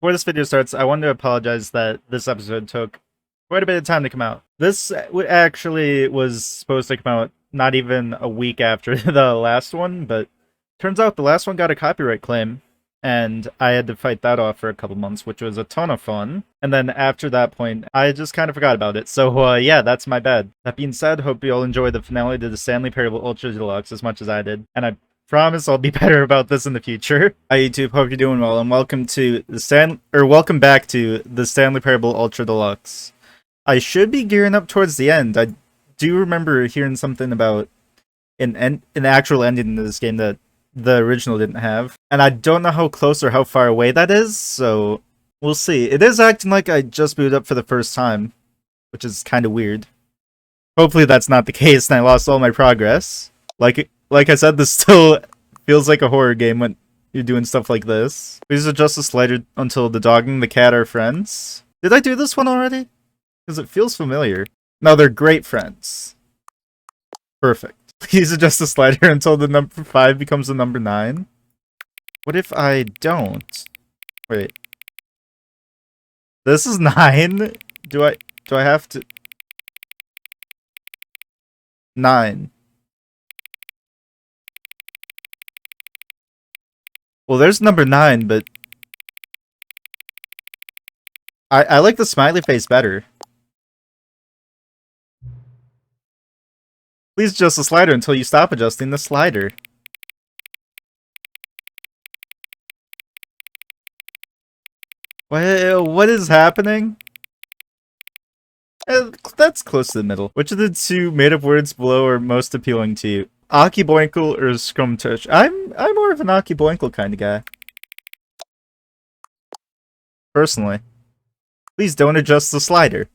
Before this video starts, I want to apologize that this episode took quite a bit of time to come out. This actually was supposed to come out not even a week after the last one, but turns out the last one got a copyright claim, and I had to fight that off for a couple months, which was a ton of fun. And then after that point, I just kind of forgot about it. So yeah, that's my bad. That being said, hope you all enjoy the finale to the Stanley Parable Ultra Deluxe as much as I did, and I promise I'll be better about this in the future. Hi YouTube, hope you're doing well, and welcome to the welcome back to the Stanley Parable Ultra Deluxe. I should be gearing up towards the end. I do remember hearing something about an actual ending to this game that the original didn't have, and I don't know how close or how far away that is, so we'll see. It is acting like I just booted up for the first time, which is kind of weird. Hopefully that's not the case and I lost all my progress. Like I said, this still feels like a horror game when you're doing stuff like this. Please adjust the slider until the dog and the cat are friends. Did I do this one already? Because it feels familiar. No, they're great friends. Perfect. Please adjust the slider until the number 5 becomes the number 9. What if I don't? Wait. This is 9. Do I have to? 9. Well, there's number 9, but I like the smiley face better. Please adjust the slider until you stop adjusting the slider. What is happening? That's close to the middle. Which of the two made-up words below are most appealing to you? Aki Boinkle or Scrumtush? I'm more of an Aki Boinkle kind of guy. Personally. Please don't adjust the slider.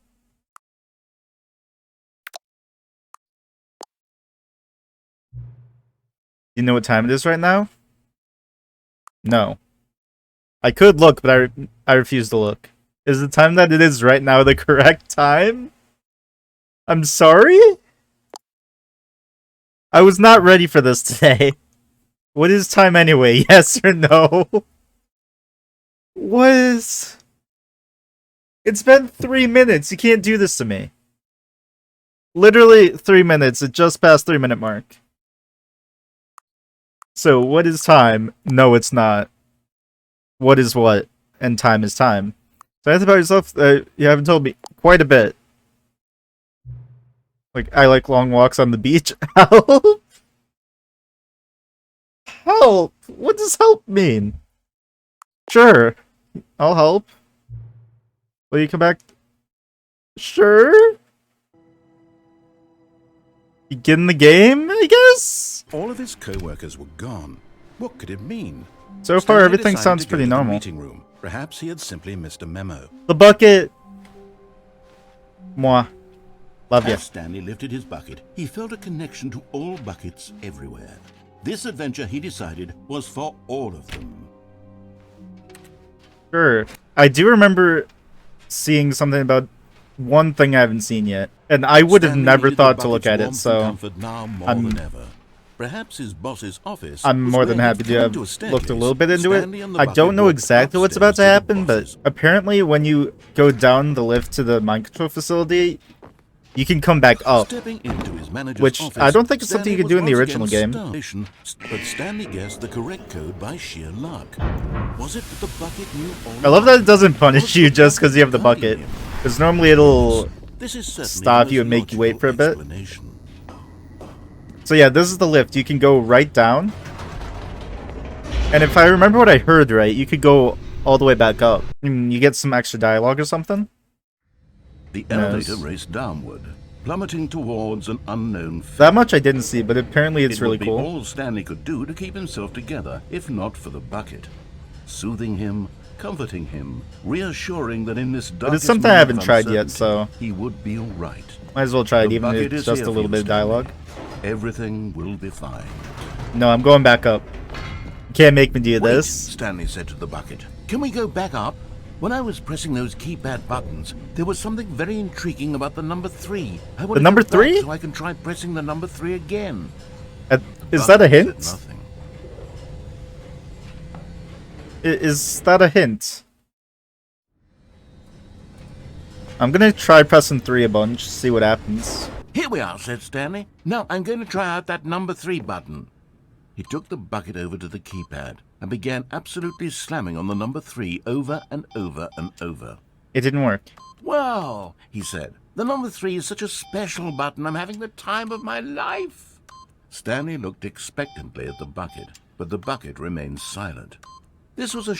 You know what time it is right now? No. I could look, but I refuse to look. Is the time that it is right now the correct time? I'm sorry? I was not ready for this today. What is time anyway? Yes or no? What is... It's been 3 minutes. You can't do this to me. Literally 3 minutes. It just passed 3-minute mark. So, what is time? No, it's not. What is what? And time is time. So, anything about yourself? You haven't told me quite a bit. Like, I like long walks on the beach. Help! Help! What does help mean? Sure. I'll help. Will you come back? Sure? Begin the game, I guess? All of his co-workers were gone. What could it mean? So far, everything sounds pretty normal. Meeting room. Perhaps he had simply missed a memo. The bucket! Moi. Love you. As Stanley lifted his bucket, he felt a connection to all buckets everywhere. This adventure, he decided, was for all of them. Sure. I do remember seeing something about one thing I haven't seen yet, and I would have never thought to look at it, so Perhaps his boss's office. I'm more than happy to have looked a little bit into it. I don't know exactly what's about to happen, but apparently when you go down the lift to the mind control facility, you can come back up, which I don't think is something you could do in the original game. But Stanley guessed the correct code by sheer luck. Was it that the bucket knew all? I love that it doesn't punish you just because you have the bucket, because normally it'll stop you and make you wait for a bit. So yeah, this is the lift. You can go right down, and if I remember what I heard right, you could go all the way back up. You get some extra dialogue or something. The elevator raced downward, plummeting towards an unknown fate. That much I didn't see, but apparently it's really cool. It would be all Stanley could do to keep himself together, if not for the bucket. Soothing him, comforting him, reassuring that in this darkest but it's something I haven't tried yet, so he would be all right. Might as well try it, even if it's just a little bit of dialogue. Everything will be fine. No, I'm going back up. You can't make me do this. Stanley said to the bucket. Can we go back up? When I was pressing those keypad buttons, there was something very intriguing about the number 3. I want the number 3? So I can try pressing the number 3 again. Is that a hint? Is that a hint? I'm gonna try pressing 3 a bunch, see what happens. Here we are, said Stanley. Now I'm going to try out that number 3 button. He took the bucket over to the keypad and began absolutely slamming on the number 3 over and over and over. It didn't work. Well, he said, the number 3 is such a special button. I'm having the time of my life. Stanley looked expectantly at the bucket, but the bucket remained silent. This was a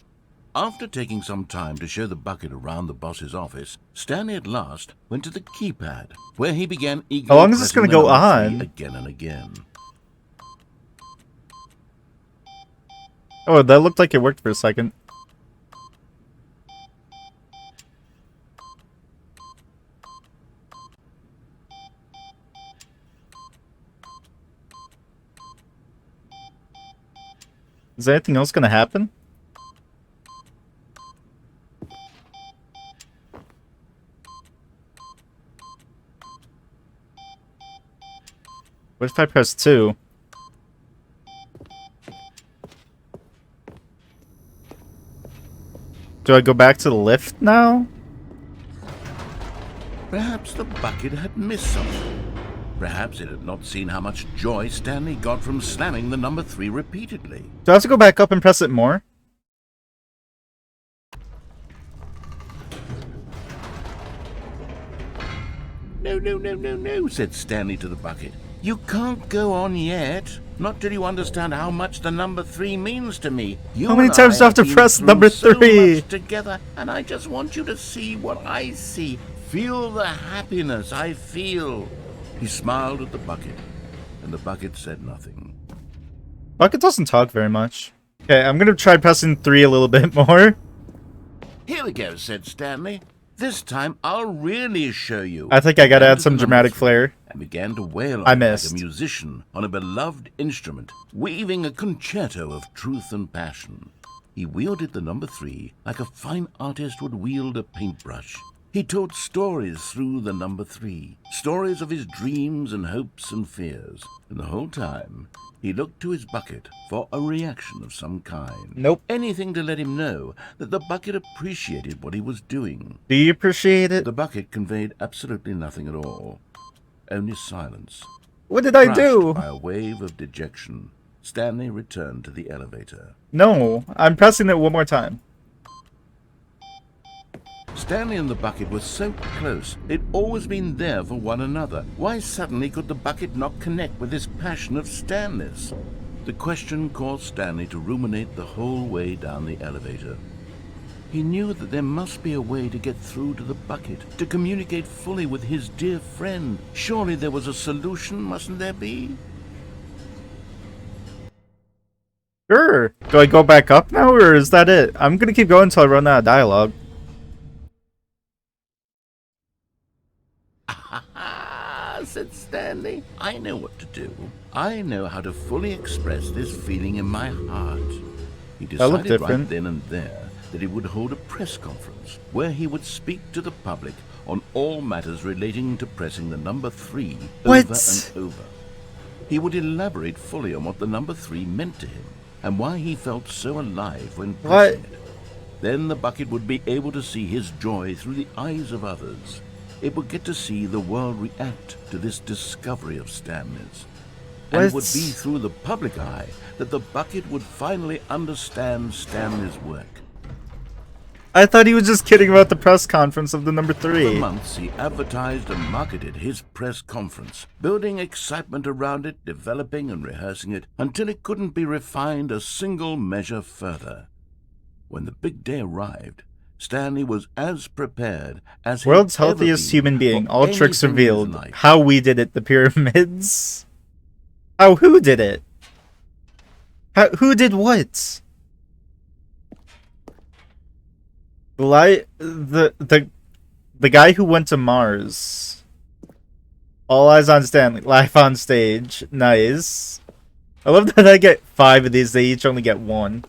After taking some time to show the bucket around the boss's office, Stanley at last went to the keypad, where he began eagerly How long is this going to go on? Again and again. Oh, that looked like it worked for a second. Is anything else going to happen? What if I press 2? Do I go back to the lift now? Perhaps the bucket had missed something. Perhaps it had not seen how much joy Stanley got from slamming the number 3 repeatedly. Do I have to go back up and press it more? No, said Stanley to the bucket. You can't go on yet. Not till you understand how much the number 3 means to me. How many times do I have to press number 3? So much together, and I just want you to see what I see. Feel the happiness I feel. He smiled at the bucket, and the bucket said nothing. Bucket doesn't talk very much. Okay, I'm gonna try pressing 3 a little bit more. Here we go, said Stanley. This time I'll really show you. I think I gotta add some dramatic flair. And began to wail I on like missed. a musician on a beloved instrument, weaving a concerto of truth and passion. He wielded the number 3 like a fine artist would wield a paintbrush. He told stories through the number 3, stories of his dreams and hopes and fears. And the whole time, he looked to his bucket for a reaction of some kind. Nope. Anything to let him know that the bucket appreciated what he was doing. Do you appreciate it? The bucket conveyed absolutely nothing at all. Only silence. What did I Crushed do? by a wave of dejection, Stanley returned to the elevator. No, I'm pressing it one more time. Stanley and the bucket were so close. They'd always been there for one another. Why suddenly could the bucket not connect with this passion of Stanley's? The question caused Stanley to ruminate the whole way down the elevator. He knew that there must be a way to get through to the bucket, to communicate fully with his dear friend. Surely there was a solution, mustn't there be? Sure. Do I go back up now, or is that it? I'm gonna keep going until I run out of dialogue. Said Stanley. I know what to do. I know how to fully express this feeling in my heart. He looked decided different. right then and there that he would hold a press conference where he would speak to the public on all matters relating to pressing the number 3 What? over and over. He would elaborate fully on what the number 3 meant to him and why he felt so alive when pressing it. Then the bucket would be able to see his joy through the eyes of others. It would get to see the world react to this discovery of Stanley's. And it would be through the public eye that the bucket would finally understand Stanley's work. I thought he was just kidding about the press conference of the number For 3. months, he advertised and marketed his press conference, building excitement around it, developing and rehearsing it, until it couldn't be refined a single measure further. When the big day arrived, Stanley was as prepared as he'd World's ever healthiest been human being. for All tricks anything in his revealed. life. How we did it. The pyramids. How who did it? Who did what? The guy who went to Mars. All eyes on Stanley. Live on stage. Nice. I love that I get 5 of these. They each only get 1.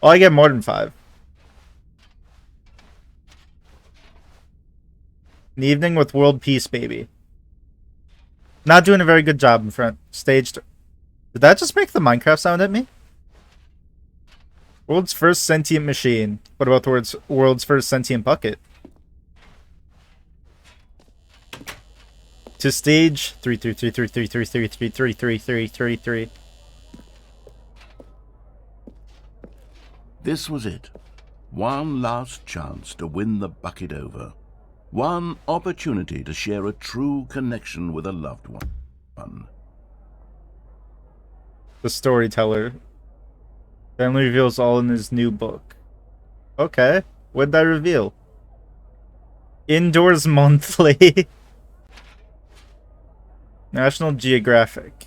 Oh, I get more than 5. An evening with world peace, baby. Not doing a very good job in front. Stage. Did that just make the Minecraft sound at me? World's first sentient machine. What about the world's first sentient bucket? To stage 3333333333333. This was it. One last chance to win the bucket over. One opportunity to share a true connection with a loved one. The storyteller. Stanley reveals all in his new book. Okay. What'd I reveal? Indoors Monthly. National Geographic.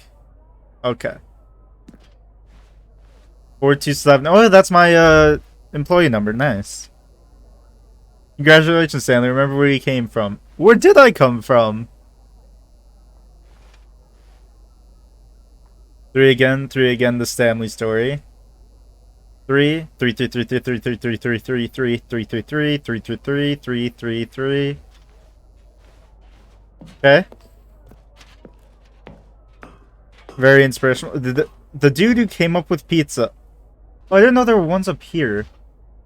Okay. 427. Oh, that's my employee number. Nice. Congratulations, Stanley. Remember where you came from. Where did I come from? 3 again, the Stanley story. 3 3 3 3 3 3 3 3 3 3 3 3 3 3 3 3 3 3 3 3. Okay. Very inspirational. The dude who came up with pizza. Oh, I didn't know there were ones up here.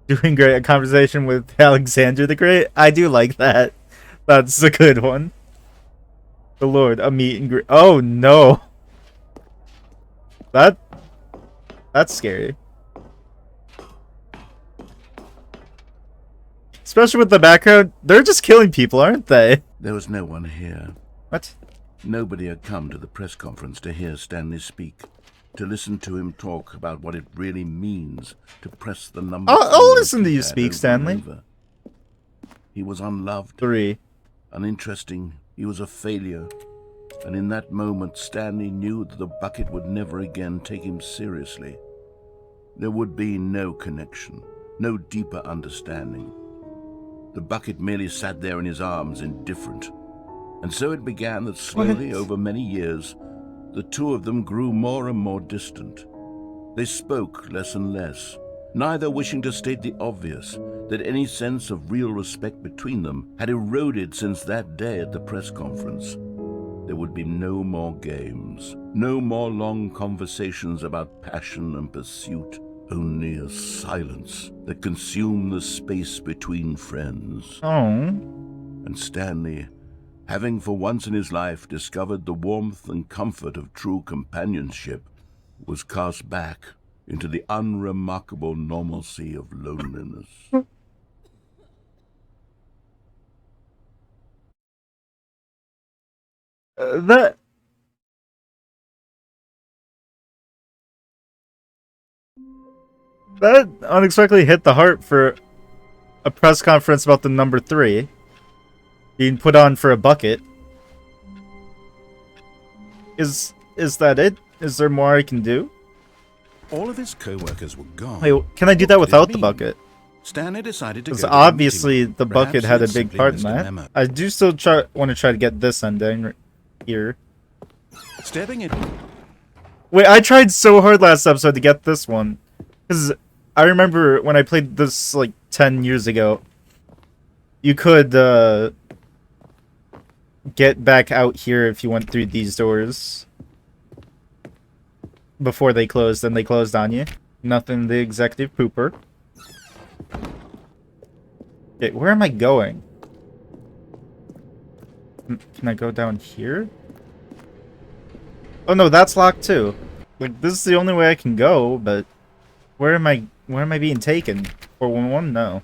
Doing great. A conversation with Alexander the Great. I do like that. That's a good one. The Lord, a meet and greet. Oh no. That's scary. Especially with the background. They're just killing people, aren't they? There was no one here. What? Nobody had come to the press conference to hear Stanley speak, to listen to him talk about what it really means to press the number. I'll listen to you speak, Stanley. He was unloved, 3. uninteresting, he was a failure. And in that moment, Stanley knew that the bucket would never again take him seriously. There would be no connection, no deeper understanding. The bucket merely sat there in his arms, indifferent. And so it began that slowly, over many years, the two of them grew more and more distant. They spoke less and less, neither wishing to state the obvious, that any sense of real respect between them had eroded since that day at the press conference. There would be no more games, no more long conversations about passion and pursuit, only a silence that consumed the space between friends. Oh. And Stanley, having for once in his life discovered the warmth and comfort of true companionship, was cast back into the unremarkable normalcy of loneliness. That unexpectedly hit the heart for a press conference about the number 3 being put on for a bucket. Is that it? Is there more I can do? All of his co-workers were gone. Wait, can I do that without the bucket? Stanley decided to go Because to obviously the meeting. the bucket Perhaps had a he'd big simply part in missed a that. memo. I do still want to try to get this ending here. Stepping in. Wait, I tried so hard last episode to get this one. Because I remember when I played this like 10 years ago, you could get back out here if you went through these doors before they closed, and they closed on you. Nothing, the executive pooper. Okay, where am I going? Can I go down here? Oh no, that's locked too. Like, this is the only way I can go, but where am I being taken? 411? No.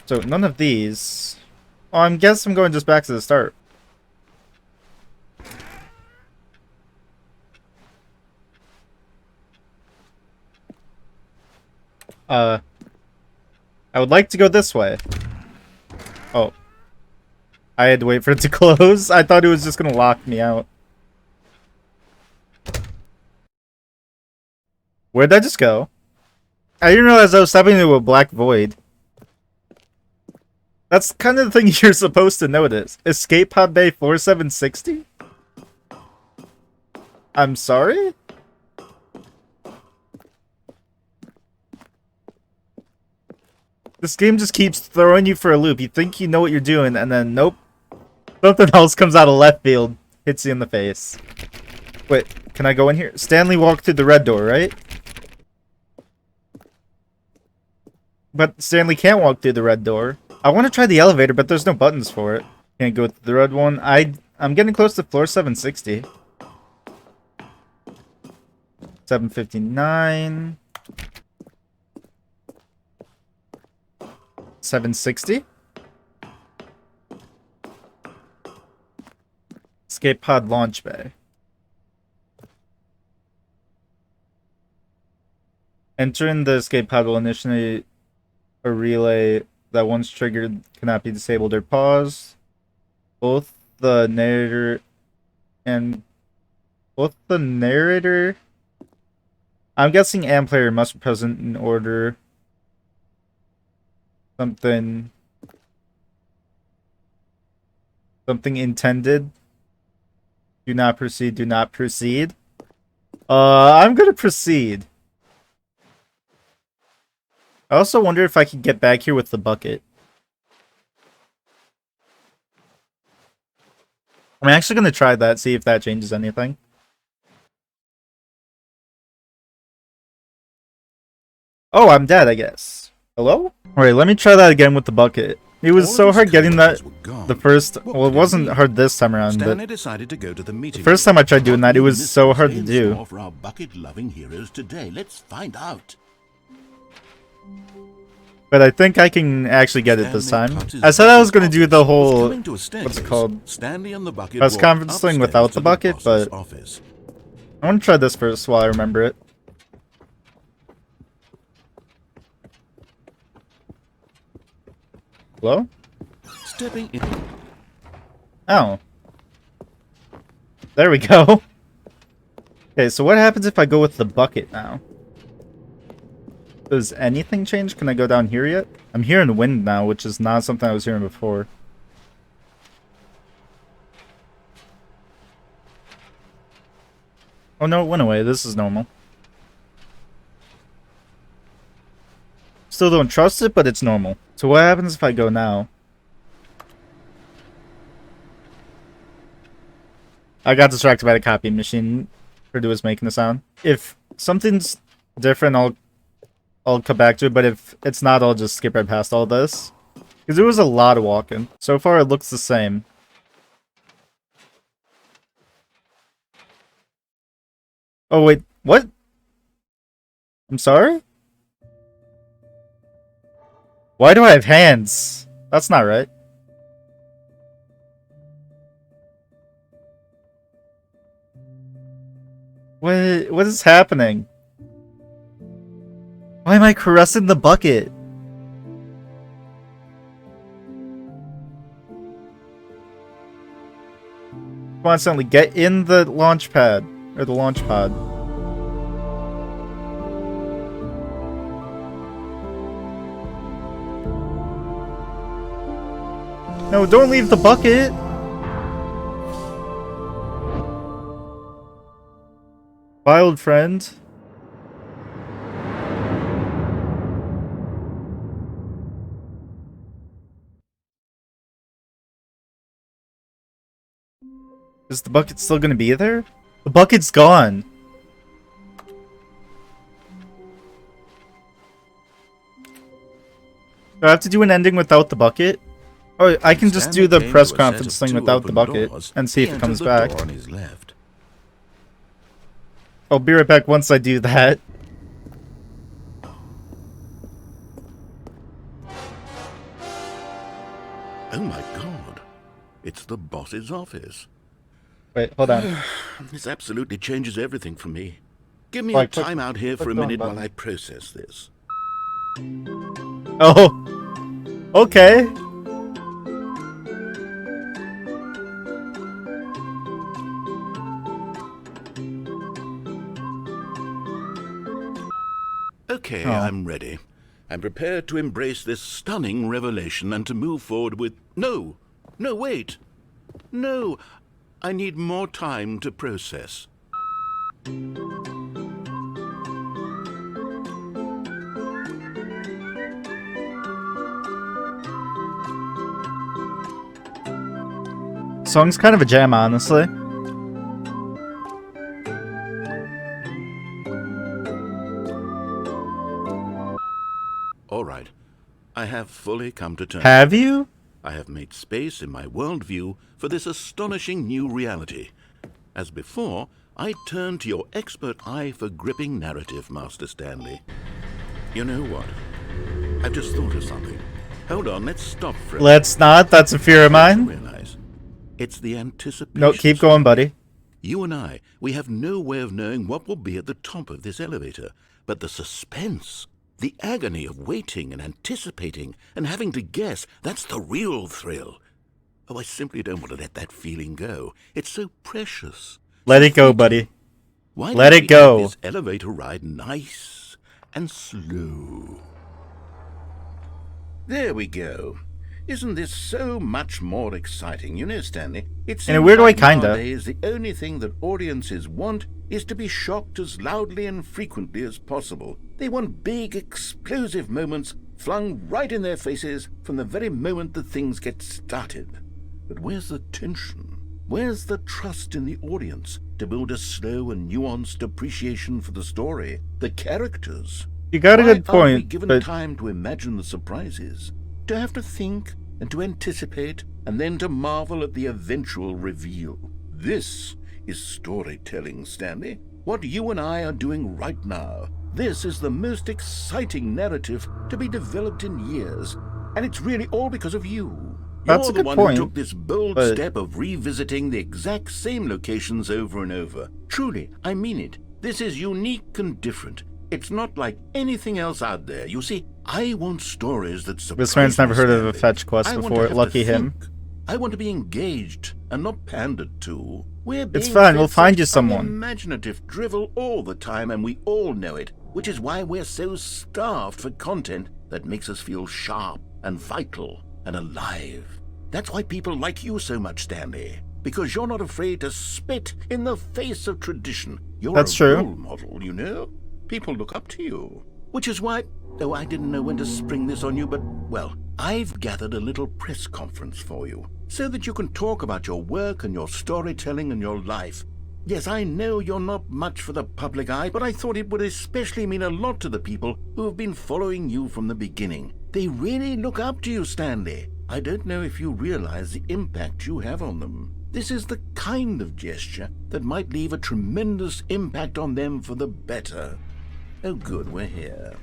So none of these. Oh, I guess I'm going just back to the start. I would like to go this way. Oh. I had to wait for it to close. I thought it was just gonna lock me out. Where'd I just go? I didn't realize I was stepping into a black void. That's kind of the thing you're supposed to notice. Escape pod bay 4760? I'm sorry? This game just keeps throwing you for a loop. You think you know what you're doing, and then nope. Something else comes out of left field. Hits you in the face. Wait, can I go in here? Stanley walked through the red door, right? But Stanley can't walk through the red door. I want to try the elevator, but there's no buttons for it. Can't go with the red one. I'm getting close to floor 760. 759. 760. Escape pod launch bay. Entering the escape pod will initiate a relay that once triggered cannot be disabled or paused. Both the narrator I'm guessing and player must be present in order something intended. Do not proceed, do not proceed. I'm gonna proceed. I also wonder if I could get back here with the bucket. I'm actually gonna try that, see if that changes anything. Oh, I'm dead, I guess. Hello? Alright, let me try that again with the bucket. It was so hard getting that the first... Well, it wasn't hard this time around, Stanley but decided to go to the meeting. the first time I tried doing that, it was so hard to do. For our bucket-loving heroes today. Let's find out. But I think I can actually get it this time. I said I was going to do the whole... What's it called? Stanley and the bucket Press walked conference thing upstairs without to the bucket, boss's but... office. I want to try this first while I remember it. Hello? Stepping in. Oh. There we go. Okay, so what happens if I go with the bucket now? Does anything change? Can I go down here yet? I'm hearing wind now, which is not something I was hearing before. Oh no, it went away. This is normal. Still don't trust it, but it's normal. So what happens if I go now? I got distracted by the copy machine. Purdue was making a sound. If something's different, I'll come back to it, but if it's not, I'll just skip right past all this. Because it was a lot of walking. So far, it looks the same. Oh, wait. What? I'm sorry? Why do I have hands? That's not right. What is happening? Why am I caressing the bucket? Constantly get in the launch pad. Or the launch pod. No, don't leave the bucket! Bye, old friend. Is the bucket still gonna be there? The bucket's gone. Do I have to do an ending without the bucket? Oh, I can just do the press conference thing without the bucket and see if it comes back. On his left. I'll be right back once I do that. Oh my god. It's the boss's office. Wait, hold on. This absolutely changes everything for me. Give me Like, a time out here for a click on minute button. while I process this. Oh. Okay. Okay, Oh. I'm ready. I'm prepared to embrace this stunning revelation and to move forward with... No! No, wait! No! I need more time to process. Song's kind of a jam, honestly. All right. I have fully come to terms. Have you? I have made space in my worldview for this astonishing new reality. As before, I turn to your expert eye for gripping narrative, Master Stanley. You know what? I've just thought of something. Hold on, let's stop for a minute. Let's not. That's a fear of mine. Realize it's the anticipation. No, keep going, buddy. You and I, we have no way of knowing what will be at the top of this elevator, but the suspense, the agony of waiting and anticipating and having to guess, that's the real thrill. Oh, I simply don't want to let that feeling go. It's so precious. Let it go, buddy. Why Let don't it we go. have this elevator ride nice and slow? There we go. Isn't this so much more exciting? You know, Stanley, it In a seems weird way, like kinda. nowadays the only thing that audiences want is to be shocked as loudly and frequently as possible. They want big, explosive moments flung right in their faces from the very moment that things get started. But where's the tension? Where's the trust in the audience to build a slow and nuanced appreciation for the story, the characters? You got a Why good aren't we point, given but time to imagine the surprises, to have to think and to anticipate, and then to marvel at the eventual reveal? This is storytelling, Stanley. What you and I are doing right now. This is the most exciting narrative to be developed in years, and it's really all because of you. That's You're a the good one point, who took this bold but- step of revisiting the exact same locations over and over. Truly, I mean it. This is unique and different. It's not like anything else out there. You see, I want stories that surprise this man's never me, heard of a Stanley. fetch quest I want to before. have to Lucky him. think. I want to be engaged and not pandered to. We're It's being fine, we'll fed find such you someone. Imaginative drivel all the time, and we all know it, which is why we're so starved for content that makes us feel sharp and vital and alive. That's why people like you so much, Stanley, because you're not afraid to spit in the face of tradition. You're That's a true. role model, you know? People look up to you. Which is why, though I didn't know when to spring this on you, but, well, I've gathered a little press conference for you, so that you can talk about your work and your storytelling and your life. Yes, I know you're not much for the public eye, but I thought it would especially mean a lot to the people who have been following you from the beginning. They really look up to you, Stanley. I don't know if you realize the impact you have on them. This is the kind of gesture that might leave a tremendous impact on them for the better. Oh good, we're here.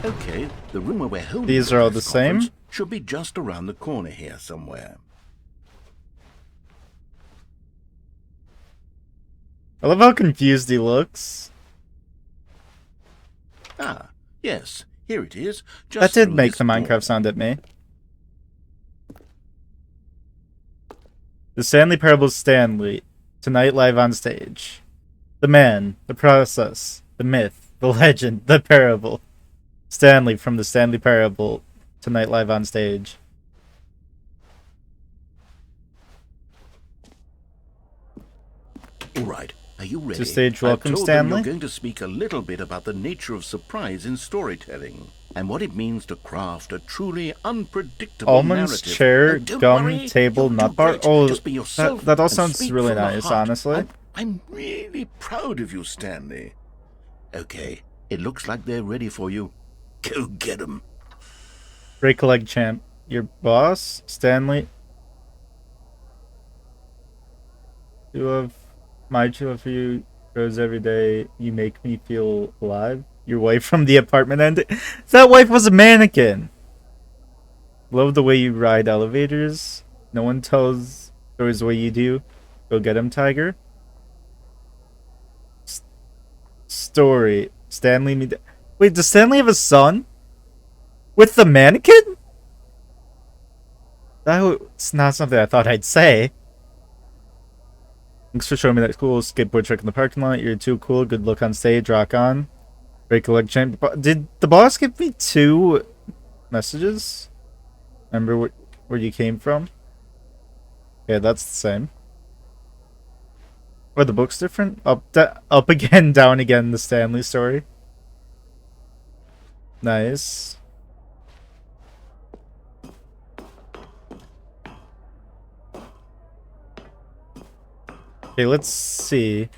Okay, the room where we're holding These the are all press the same? conference should be just around the corner here somewhere. I love how confused he looks. Ah, yes, here it is. Just That did through make this the door. Minecraft sound at me. The Stanley Parable Stanley. Tonight live on stage. The man, the process, the myth, the legend, the parable. Stanley from the Stanley Parable. Tonight live on stage. All right, are you ready? stage welcome, I've told Stanley. them you're going to speak a little bit about the nature of surprise in storytelling and what it means to craft a truly unpredictable Almonds, narrative. chair, Oh, don't gum, worry, table, you'll do nut bar. great. Oh, Just be yourself that all and sounds speak really from the nice, heart. honestly. I'm really proud of you, Stanley. Okay, it looks like they're ready for you. Go get 'em. Break a leg champ. Your boss, Stanley. Two of my two of you goes every day. You make me feel alive. Your wife from the apartment ending. That wife was a mannequin. Love the way you ride elevators. No one tells stories the way you do. Go get him, Tiger. Story. Stanley. Wait, does Stanley have a son? With the mannequin? That's not something I thought I'd say. Thanks for showing me that cool skateboard trick in the parking lot. You're too cool. Good look on stage. Rock on. Break a leg champ. Did the boss give me 2 messages? Remember where you came from? Yeah, that's the same. Are the books different? Up again, down again, the Stanley story. Nice. Okay, let's see.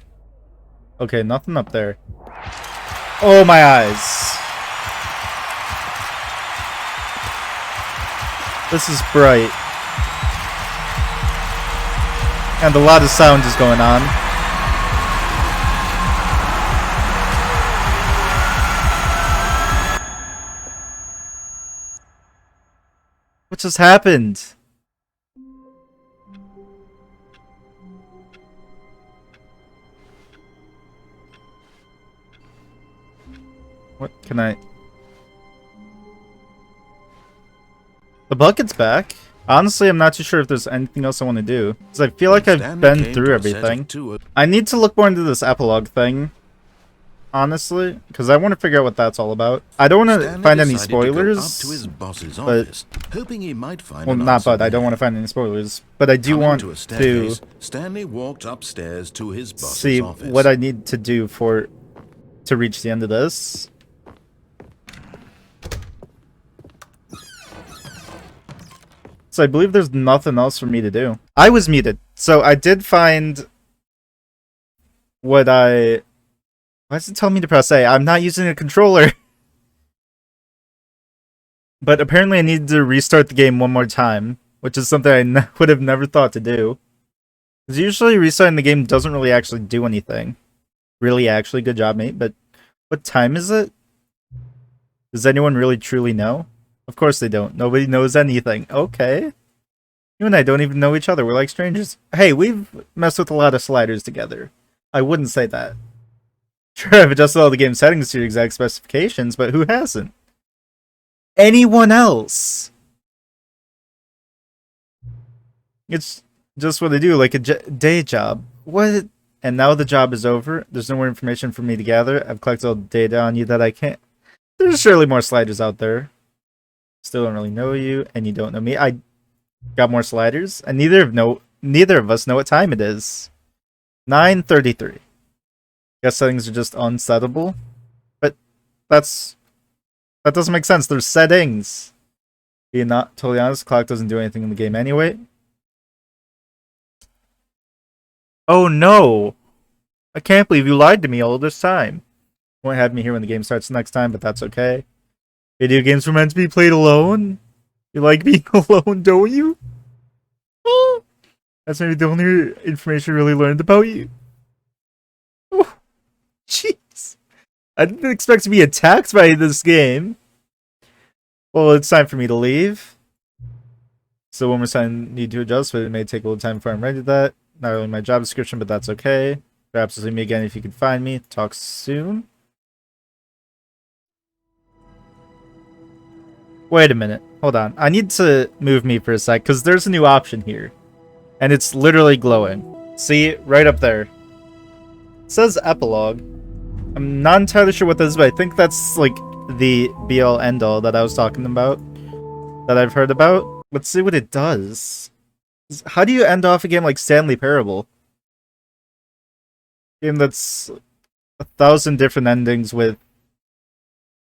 Okay, nothing up there. Oh, my eyes. This is bright. And a lot of sound is going on. What just happened? What can I... The bucket's back. Honestly, I'm not too sure if there's anything else I want to do. Because I feel like I've Stanley been came through to a set of everything. two- I need to look more into this epilogue thing. Honestly. Because I want to figure out what that's all about. I don't want to Stanley find any decided to go spoilers. up to his boss's but- office, hoping he might find Well, an not answer but. I don't there. want to find any spoilers. But I do Coming want to a to staircase, Stanley walked upstairs to his boss's see office. what I need to do to reach the end of this. So I believe there's nothing else for me to do. I was muted, so I did find what I... Why does it tell me to press A? I'm not using a controller. But apparently I need to restart the game one more time, which is something I would have never thought to do. Because usually restarting the game doesn't really actually do anything. Really, actually, good job, mate. But what time is it? Does anyone really truly know? Of course they don't. Nobody knows anything. Okay. You and I don't even know each other. We're like strangers. Hey, we've messed with a lot of sliders together. I wouldn't say that. Sure, I've adjusted all the game settings to your exact specifications, but who hasn't? Anyone else? It's just what I do, like a day job. What? And now the job is over. There's no more information for me to gather. I've collected all the data on you that I can't. There's surely more sliders out there. Still don't really know you, and you don't know me. I got more sliders, and neither of us know what time it is. 9:33. Guess settings are just unsettable, but that doesn't make sense. There's settings. Being not totally honest, the clock doesn't do anything in the game anyway. Oh no! I can't believe you lied to me all this time. You won't have me here when the game starts next time, but that's okay. Video games were meant to be played alone. You like being alone, don't you? Oh, that's maybe the only information I really learned about you. Oh, jeez. I didn't expect to be attacked by this game. Well, it's time for me to leave. So one more time, need to adjust, but it may take a little time before I'm ready to that. Not really my job description, but that's okay. Perhaps you'll see me again if you can find me. Talk soon. Wait a minute. Hold on. I need to move me for a sec, because there's a new option here. And it's literally glowing. See? Right up there. It says Epilogue. I'm not entirely sure what this is, but I think that's, like, the be-all, end-all that I was talking about. That I've heard about. Let's see what it does. How do you end off a game like Stanley Parable? Game that's 1,000 different endings with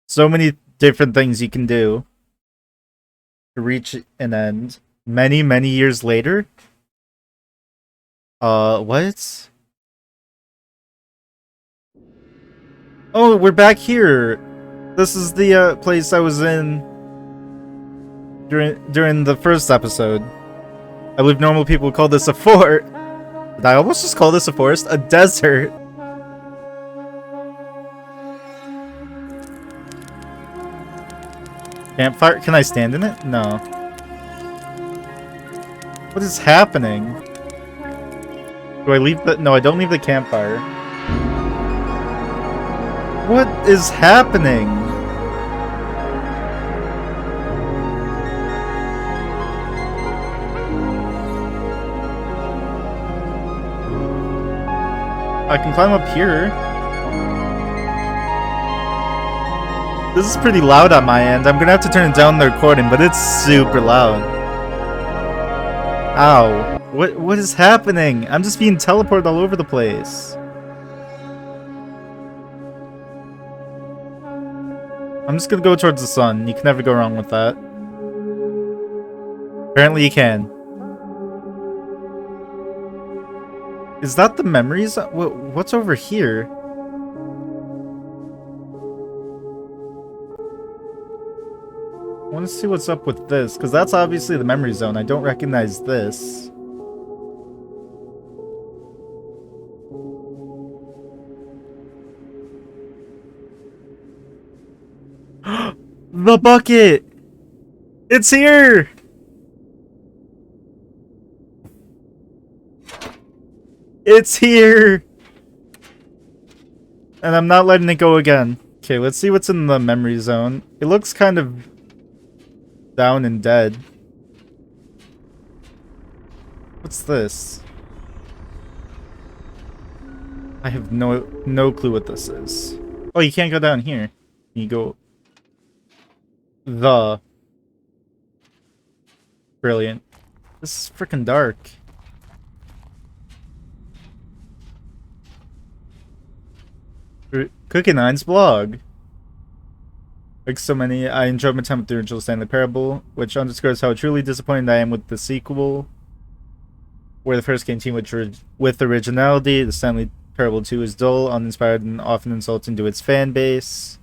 so many different things you can do to reach an end many, many years later. What? Oh, we're back here. This is the place I was in during the first episode. I believe normal people would call this a fort. Did I almost just call this a forest? A desert. Campfire? Can I stand in it? No. What is happening? Do I leave the... No, I don't leave the campfire. What is happening? I can climb up here. This is pretty loud on my end. I'm gonna have to turn down the recording, but it's super loud. Ow. What is happening? I'm just being teleported all over the place. I'm just gonna go towards the sun. You can never go wrong with that. Apparently you can. Is that the memories? What's over here? want to see what's up with this, because that's obviously the memory zone. I don't recognize this. The bucket! It's here! It's here! And I'm not letting it go again. Okay, let's see what's in the memory zone. It looks kind of down and dead. What's this? I have no clue what this is. Oh, you can't go down here. You go... Brilliant. This is freaking dark. Cookie Nine's blog. Like so many, I enjoyed my time with the original Stanley Parable, which underscores how truly disappointed I am with the sequel. Where the first game teamed with originality, the Stanley Parable 2 is dull, uninspired, and often insulting to its fan base.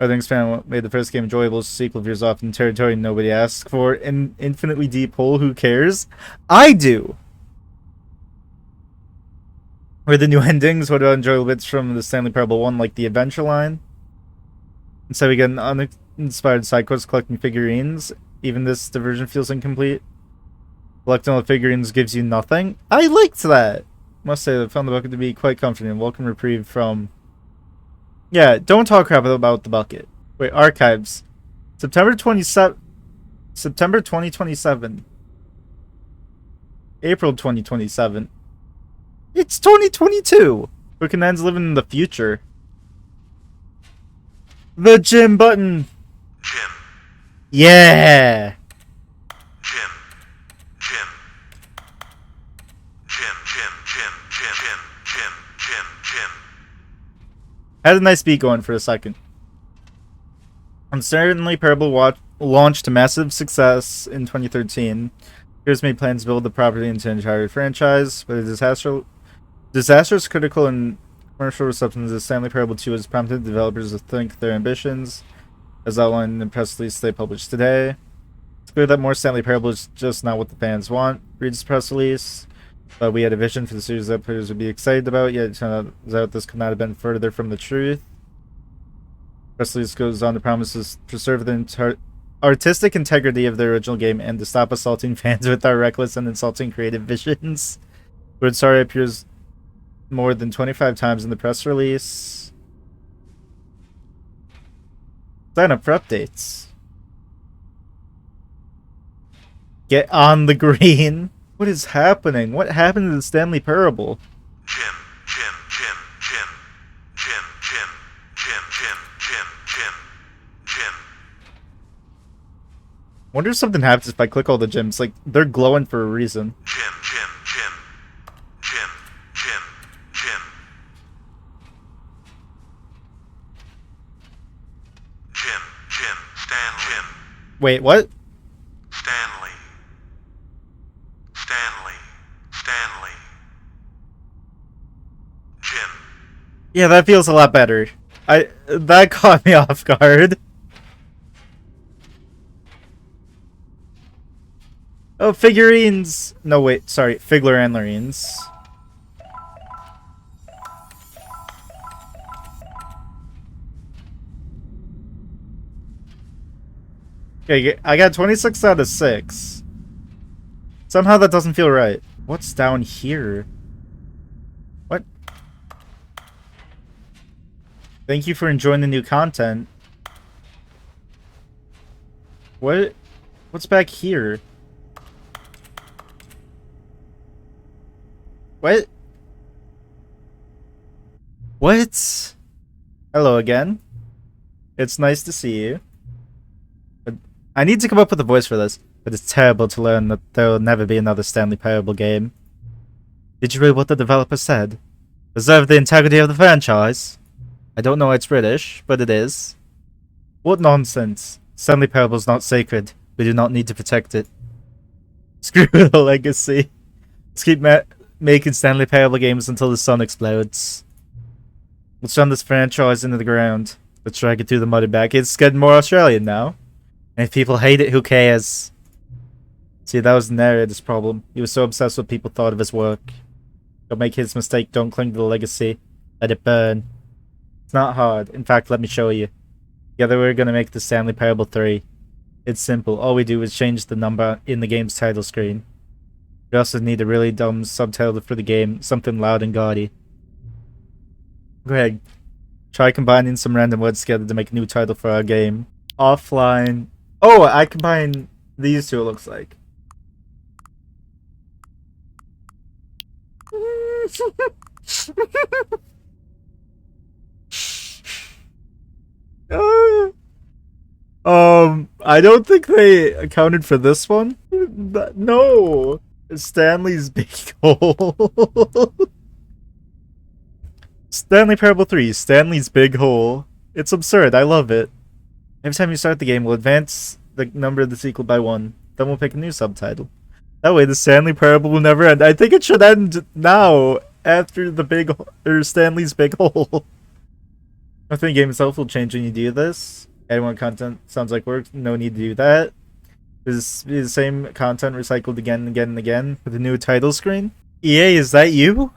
Other expand what made the first game enjoyable. Sequel veers off in territory nobody asks for. An infinitely deep hole, who cares? I do! Where the new endings, what about enjoyable bits from the Stanley Parable 1, like the adventure line? Instead we get an uninspired side quest collecting figurines. Even this diversion feels incomplete. Collecting all the figurines gives you nothing. I liked that! Must say, I found the bucket to be quite comforting. Welcome reprieve from... Yeah, don't talk crap about the bucket. Wait, archives. September 2027. April 2027. It's 2022! Bookend's living in the future. The Jim button! Jim. Yeah! Jim. Jim. Jim. Jim. Jim. Jim. Jim. Jim. Jim. Jim. Had a nice beat going for a second. And Stanley Parable launched to massive success in 2013. Here's made plans to build the property into an entire franchise, but a disastrous critical and commercial reception of the Stanley Parable 2 has prompted developers to think their ambitions, as outlined in the press release they published today. It's clear that more Stanley Parable is just not what the fans want. Reads the press release. But we had a vision for the series that players would be excited about, yet it turned out this could not have been further from the truth. Press release goes on to promise to preserve the artistic integrity of the original game and to stop assaulting fans with our reckless and insulting creative visions. Word sorry appears more than 25 times in the press release. Sign up for updates. Get on the green. What is happening? What happened to the Stanley Parable? Jim. Jim. Jim. Jim. Jim. Jim. Jim. Jim. Jim. Jim. Jim. Wonder if something happens if I click all the gems. Like, they're glowing for a reason. Jim. Jim. Jim. Jim. Jim. Jim. Jim. Jim. Stan. Jim. Wait, what? Stanley. Stanley. Stanley. Jim. Yeah, that feels a lot better. That caught me off guard. Oh, figurines. No, wait, sorry, Figler Antlerines. Okay, I got 26 out of 6. Somehow that doesn't feel right. What's down here? What? Thank you for enjoying the new content. What? What's back here? What? What? Hello again. It's nice to see you. But I need to come up with a voice for this. But it's terrible to learn that there will never be another Stanley Parable game. Did you read what the developer said? Preserve the integrity of the franchise? I don't know why it's British, but it is. What nonsense. Stanley Parable's not sacred. We do not need to protect it. Screw the legacy. Let's keep making Stanley Parable games until the sun explodes. Let's run this franchise into the ground. Let's drag it through the mud and back. It's getting more Australian now. And if people hate it, who cares? See, that was the narrator's problem. He was so obsessed with what people thought of his work. Don't make his mistake, don't cling to the legacy. Let it burn. It's not hard. In fact, let me show you. Together we're gonna make the Stanley Parable 3. It's simple. All we do is change the number in the game's title screen. We also need a really dumb subtitle for the game, something loud and gaudy. Go ahead. Try combining some random words together to make a new title for our game. Offline. Oh, I combine these two, it looks like. I don't think they accounted for this one. No. Stanley's Big Hole. Stanley Parable 3, Stanley's Big Hole. It's absurd, I love it. Every time you start the game, we'll advance the number of the sequel by 1. Then we'll pick a new subtitle. That way the Stanley Parable will never end. I think it should end now, after the Stanley's Big Hole. Nothing in the game itself will change when you do this. Adding more content sounds like work, no need to do that. This is the same content recycled again and again and again with a new title screen. EA, is that you?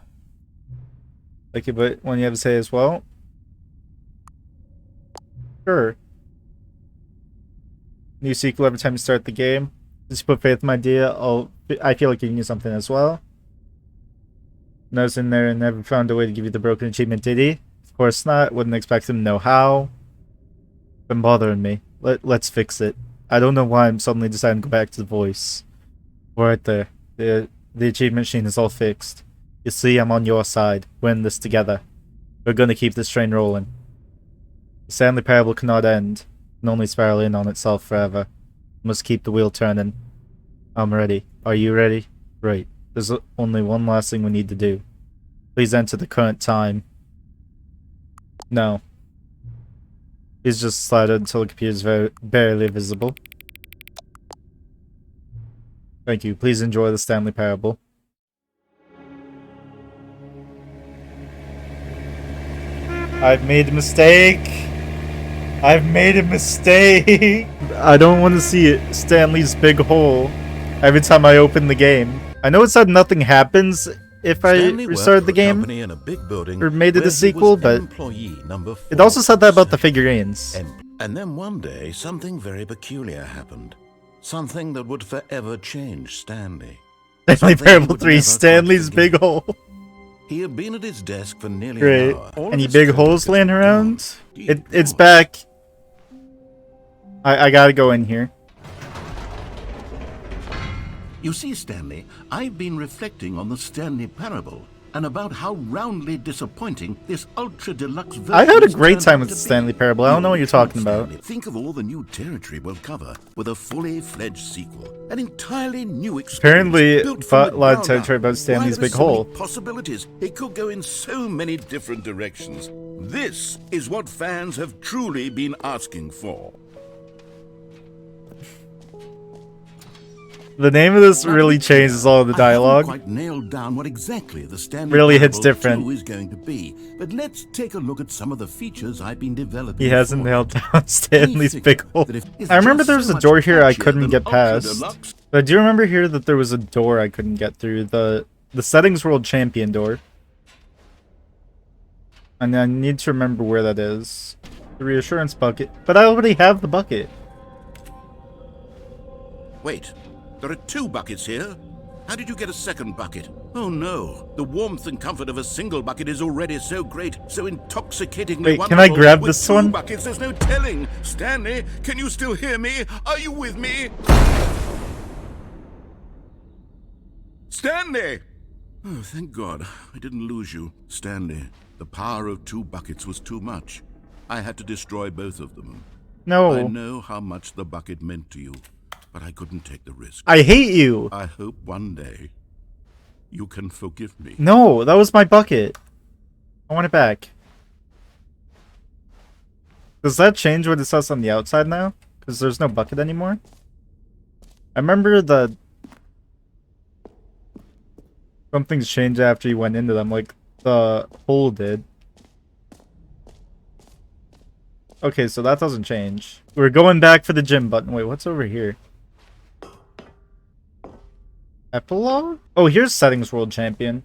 Okay, but one you have to say as well. Sure. New sequel every time you start the game. Just put faith in my idea. I feel like you can use something as well. Notice in there and never found a way to give you the broken achievement, did he? Of course not. Wouldn't expect him to know how. Been bothering me. Let's fix it. I don't know why I'm suddenly deciding to go back to the voice. Right there. The achievement machine is all fixed. You see, I'm on your side. We're in this together. We're gonna keep this train rolling. The Stanley Parable cannot end. It can only spiral in on itself forever. We must keep the wheel turning. I'm ready. Are you ready? Great. There's only one last thing we need to do. Please enter the current time. No. He's just slide until the computer is barely visible. Thank you. Please enjoy the Stanley Parable. I've made a mistake. I've made a mistake. I don't want to see it. Stanley's Big Hole every time I open the game. I know it said nothing happens if I restarted the game or made it a sequel, but it also said that about the figurines. And then one day, something very peculiar happened. Something that would forever change Stanley. Stanley Parable 3, Stanley's Big Hole. He had been at his desk for nearly Great. an hour. Any big holes laying around? It's back. I gotta go in here. You see, Stanley, I've been reflecting on the Stanley Parable and about how roundly disappointing this ultra deluxe version I had a has great turned time out with to the be. Stanley Parable. I don't know what you're talking about. Stanley, think of all the new territory we'll cover with a fully fledged sequel, an entirely new experience. Apparently, built from the a lot of ground territory up. about Stanley's Why, there are Big so many Hole. possibilities. It could go in so many different directions. This is what fans have truly been asking for. The name of this really changes all of the I haven't dialogue. quite nailed down what exactly the Stanley Really hits Parable different. 2 is going to be, but let's take a look at some of the features I've been developing. He hasn't for nailed it. down Stanley's I Big figure Hole. that if it's I remember just there was so a much door here I catchier couldn't than get Ultra past. Deluxe. But I do remember here that there was a door I couldn't get through. The Settings World Champion door. And I need to remember where that is. The Reassurance Bucket. But I already have the bucket. Wait, there are 2 buckets here. How did you get a second bucket? Oh no, the warmth and comfort of a single bucket is already so great, so intoxicatingly Wait, wonderful. can I grab With this 2 one? buckets, there's no telling. Stanley, can you still hear me? Are you with me? Stanley! Oh, thank God, I didn't lose you. Stanley, the power of 2 buckets was too much. I had to destroy both of them. I No. know how much the bucket meant to you, but I couldn't take the risk. I hate you. I hope one day you can forgive me. No, that was my bucket. I want it back. Does that change what it says on the outside now? Because there's no bucket anymore? I remember some things changed after you went into them, like the hole did. Okay, so that doesn't change. We're going back for the gym button. Wait, what's over here? Epilogue? Oh, here's Settings World Champion.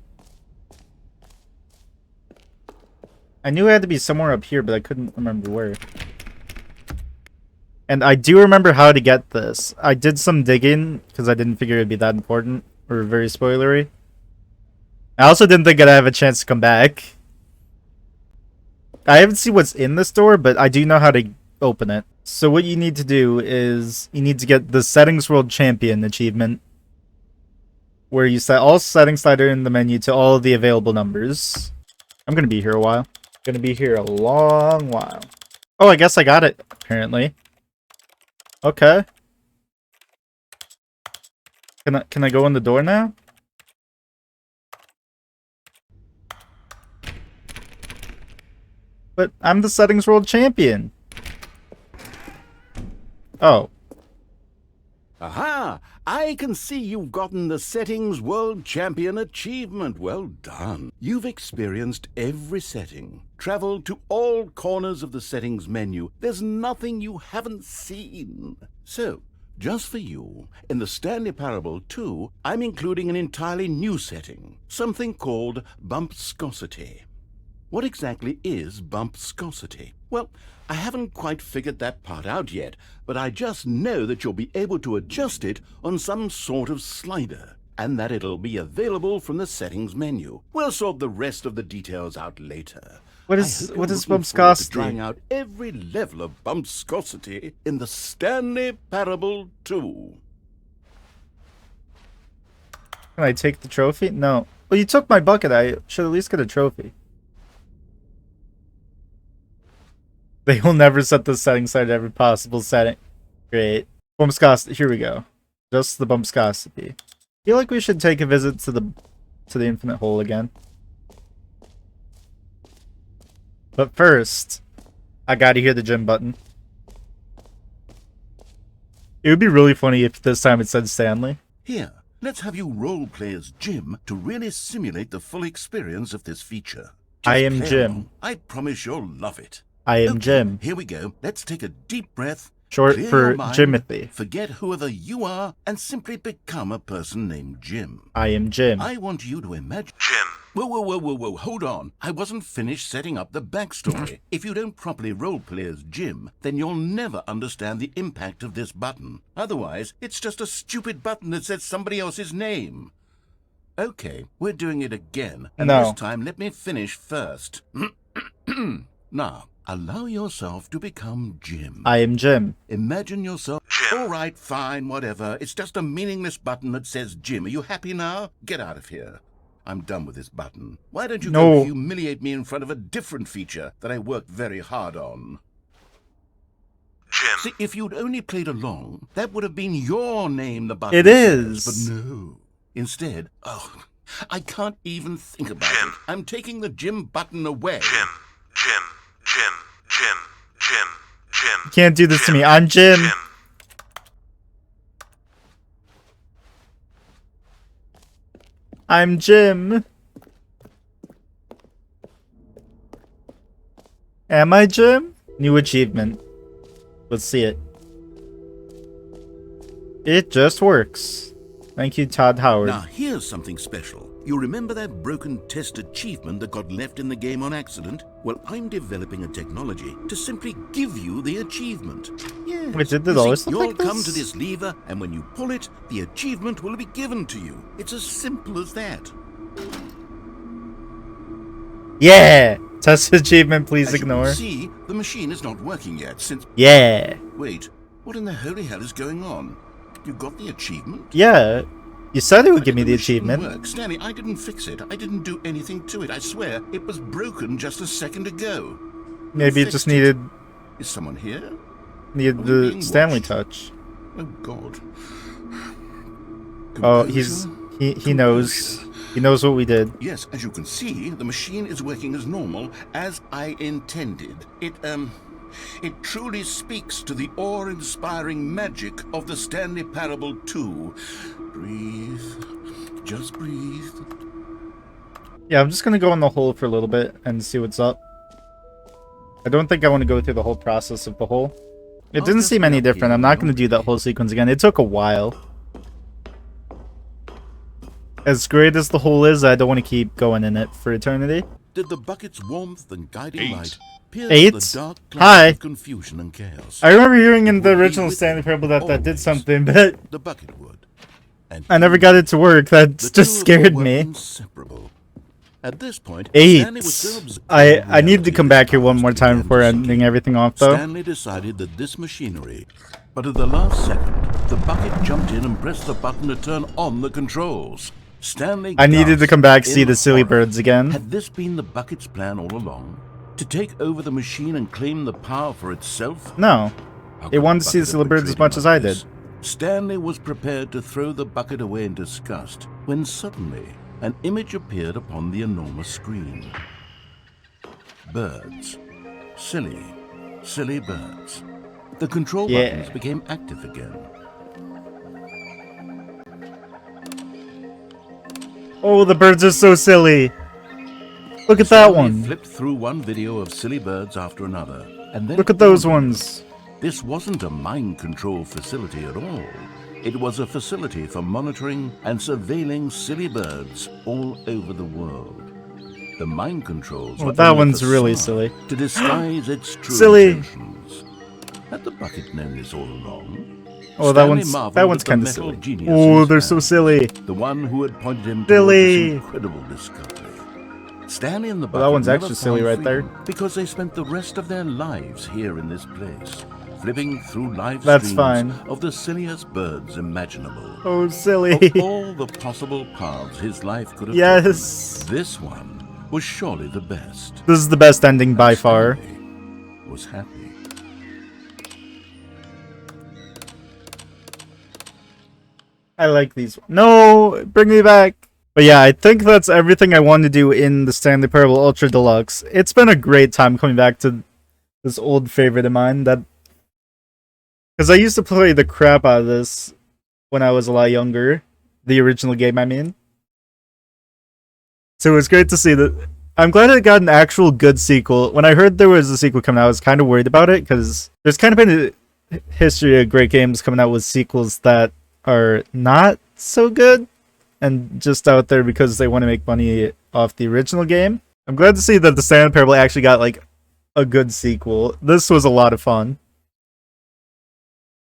I knew it had to be somewhere up here, but I couldn't remember where. And I do remember how to get this. I did some digging, because I didn't figure it'd be that important, or very spoilery. I also didn't think I'd have a chance to come back. I haven't seen what's in this door, but I do know how to open it. So what you need to do is, you need to get the Settings World Champion achievement, where you set all settings slider in the menu to all of the available numbers. I'm gonna be here a while. Gonna be here a long while. Oh, I guess I got it, apparently. Okay. Can I go in the door now? But I'm the Settings World Champion. Oh. Aha! I can see you've gotten the Settings World Champion achievement. Well done. You've experienced every setting, traveled to all corners of the settings menu. There's nothing you haven't seen. So, just for you, in the Stanley Parable 2, I'm including an entirely new setting, something called Bumpscosity. What exactly is Bumpscosity? Well, I haven't quite figured that part out yet, but I just know that you'll be able to adjust it on some sort of slider, and that it'll be available from the settings menu. We'll sort the rest of the details out later. What is Bumpscosity? Bumpscosity? Trying out every level of Bumpscosity in the Stanley Parable 2. Can I take the trophy? No. Well, you took my bucket. I should at least get a trophy. They will never set the setting side to every possible setting. Great. Bumpscosity. Here we go. Just the Bumpscosity. I feel like we should take a visit to the infinite hole again. But first, I gotta hear the gym button. It would be really funny if this time it said Stanley. Here, let's have you role-play as Jim to really simulate the full experience of this feature. I am play Jim. along. I promise you'll love it. I am Okay, Jim. Here we go. Let's take a deep breath. Short clear for your mind, Jimothy. Forget whoever you are and simply become a person named Jim. I am Jim. I want you to imagine... Jim. Whoa, hold on. I wasn't finished setting up the backstory. If you don't properly roleplay as Jim, then you'll never understand the impact of this button. Otherwise, it's just a stupid button that says somebody else's name. Okay, we're doing it again. And No. this time, let me finish first. Now, allow yourself to become Jim. I am Jim. Imagine yourself... Jim. All right, fine, whatever. It's just a meaningless button that says Jim. Are you happy now? Get out of here. I'm done with this button. Why don't you No. go humiliate me in front of a different feature that I worked very hard on? Jim. See, if you'd only played along, that would have been your name the button It says, is. But no. Instead, I can't even think about Jim. it. I'm taking the Jim button away. Jim. You can't do this to me. I'm Jim. I'm Jim. Am I Jim? New achievement. Let's see it. It just works. Thank you, Todd Howard. Now, here's something special. You remember that broken test achievement that got left in the game on accident? Well, I'm developing a technology to simply give you the achievement. Yes. Wait, did it You always see, look you'll like come this? to this lever, and when you pull it, the achievement will be given to you. It's as simple as that. Yeah! Test achievement, please As ignore. you can see, the machine is not working yet since... Yeah. Wait, what in the holy hell is going on? You got the achievement? Yeah. You said it would give me the machine achievement. Work. Stanley, I didn't fix it. I didn't do anything to it. I swear, it was broken just a second ago. Maybe it Fixed just needed Is someone here? Are we the being Stanley watched? touch. Oh, God. Oh, Composure? he knows. He knows what we did. Yes, as you can see, the machine is working as normal, as I intended. It truly speaks to the awe-inspiring magic of the Stanley Parable 2. Breathe. Just breathe. Yeah, I'm just gonna go in the hole for a little bit and see what's up. I don't think I want to go through the whole process of the hole. It I'll didn't just seem be any up different. here I'm not now. going to do that whole sequence again. It took a while. As great as the hole is, I don't want to keep going in it for eternity. Did the bucket's warmth and guiding light pierce Eight? the dark Hi. clouds of confusion and chaos? I remember hearing in It the would be original with Stanley you Parable that did always. something, but The bucket would. And I never he got it to work. That The just two of them scared were me. inseparable. At this point, 8. Stanley was so absorbed I in need to reality come his back here one powers more time began before to sink ending in. everything off, though. Stanley decided that this machinery... But at the last second, the bucket jumped in and pressed the button to turn on the controls. Stanley I needed to gasped come back, see in the silly horror. birds again. Had this been the bucket's plan all along? To take over the machine and claim the power for itself? No. How It could wanted the to see the bucket silly have birds betrayed as much him as like I this? did. Stanley was prepared to throw the bucket away in disgust when suddenly an image appeared upon the enormous screen. Birds. Silly, silly birds. The control buttons became active again. Oh, the birds are so silly. Look at that Stanley one. flipped through one video of silly birds after another, and then Look at those dawned on him. ones. This wasn't a mind control facility at all. It was a facility for monitoring and surveilling silly birds all over the world. The mind controls Oh, were that only a one's really facade silly. to disguise its true Silly. intentions. Had the bucket known this all along? Oh, that Stanley one's marveled at the kind of metal silly. genius in Oh, his they're so hand, silly. the one who had pointed him Silly. toward this incredible discovery. Stanley and the bucket Well, that one's never extra silly found right there. freedom because they spent the rest of their lives here in this place, flipping through live That's streams fine. of the silliest birds imaginable. Oh, silly. Of all the possible paths his life could have Yes. taken, this one was surely the best. This is the best ending by far. Stanley was happy. I like these. No, bring me back. But yeah, I think that's everything I wanted to do in the Stanley Parable Ultra Deluxe. It's been a great time coming back to this old favorite of mine. Because I used to play the crap out of this when I was a lot younger. The original game, I mean. So it was great to see that. I'm glad it got an actual good sequel. When I heard there was a sequel coming out, I was kind of worried about it, because there's kind of been a history of great games coming out with sequels that are not so good and just out there because they want to make money off the original game. I'm glad to see that the Stanley Parable actually got like a good sequel. This was a lot of fun.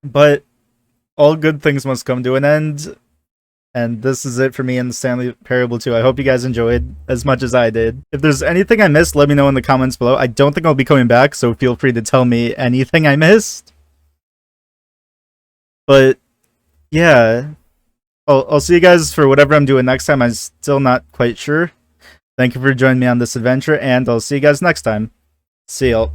But all good things must come to an end. And this is it for me in the Stanley Parable 2. I hope you guys enjoyed as much as I did. If there's anything I missed, let me know in the comments below. I don't think I'll be coming back, so feel free to tell me anything I missed. But yeah, I'll see you guys for whatever I'm doing next time. I'm still not quite sure. Thank you for joining me on this adventure, and I'll see you guys next time. See y'all.